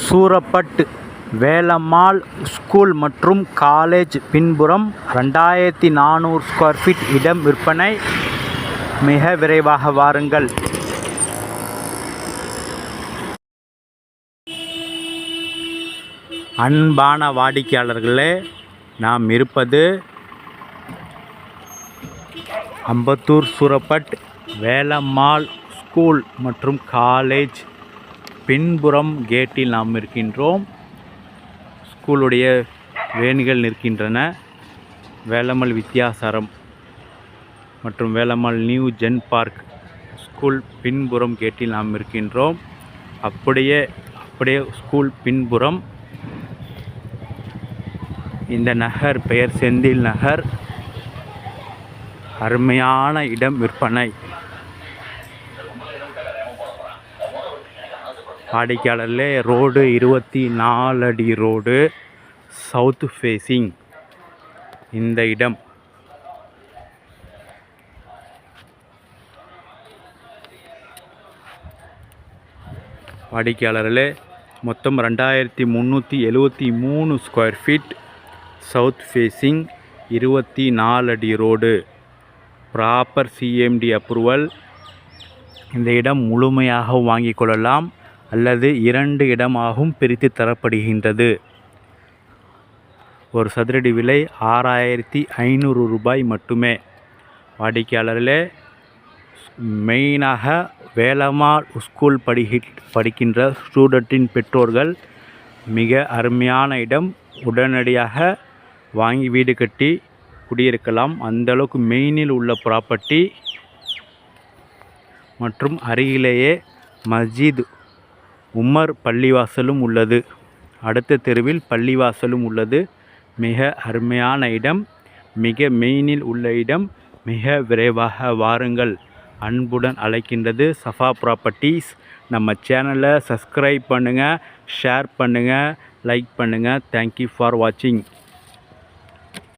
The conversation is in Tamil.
சூரப்பட் வேலம்மாள் ஸ்கூல் மற்றும் காலேஜ் பின்புறம் 2400 ஸ்கொயர் ஃபீட் இடம் விற்பனை. மிக விரைவாக வாருங்கள். அன்பான வாடிக்கையாளர்களே, நாம் இருப்பது அம்பத்தூர் சூரப்பட் வேலம்மாள் ஸ்கூல் மற்றும் காலேஜ் பின்புறம் கேட்டில் நாம் இருக்கின்றோம். ஸ்கூலுடைய வேன்கள் நிற்கின்றன. வேலம்மாள் வித்தியாசாரம் மற்றும் Velammal new gen park school பின்புறம் கேட்டில் நாம் இருக்கின்றோம். அப்படியே ஸ்கூல் பின்புறம் இந்த நகர் பெயர் செந்தில் நகர். அருமையான இடம் விற்பனை. வாடிக்கையாளர்களே, ரோடு 24 அடி ரோடு, சவுத் ஃபேஸிங் இந்த இடம். வாடிக்கையாளர்களே, மொத்தம் 2373 ஸ்கொயர் ஃபீட், சவுத் ஃபேஸிங், 24 அடி ரோடு, ப்ராப்பர் சிஎம்டி அப்ரூவல். இந்த இடம் முழுமையாக வாங்கிக் கொள்ளலாம் அல்லது 2 இடமாகவும் பிரித்து தரப்படுகின்றது. ஒரு சதுரடி விலை 6500 ரூபாய் மட்டுமே. வாடிக்கையாளர்களே, மெயினாக வேலம்மாள் ஸ்கூல் படிக்கின்ற ஸ்டூடெண்ட்டின் பெற்றோர்கள் மிக அருமையான இடம். உடனடியாக வாங்கி வீடு கட்டி குடியிருக்கலாம். அந்தளவுக்கு மெயினில் உள்ள ப்ராப்பர்ட்டி மற்றும் அருகிலேயே மஸ்ஜித் உமர் பள்ளிவாசலும் உள்ளது. அடுத்த தெருவில் பள்ளிவாசலும் உள்ளது. மிக அருமையான இடம், மிக மெயினில் உள்ள இடம். மிக விரைவாக வாருங்கள். அன்புடன் அழைக்கின்றது சஃபா ப்ராப்பர்ட்டிஸ். நம்ம சேனலை சப்ஸ்கிரைப் பண்ணுங்கள், ஷேர் பண்ணுங்கள், லைக் பண்ணுங்கள். தேங்க்யூ ஃபார் வாட்சிங்.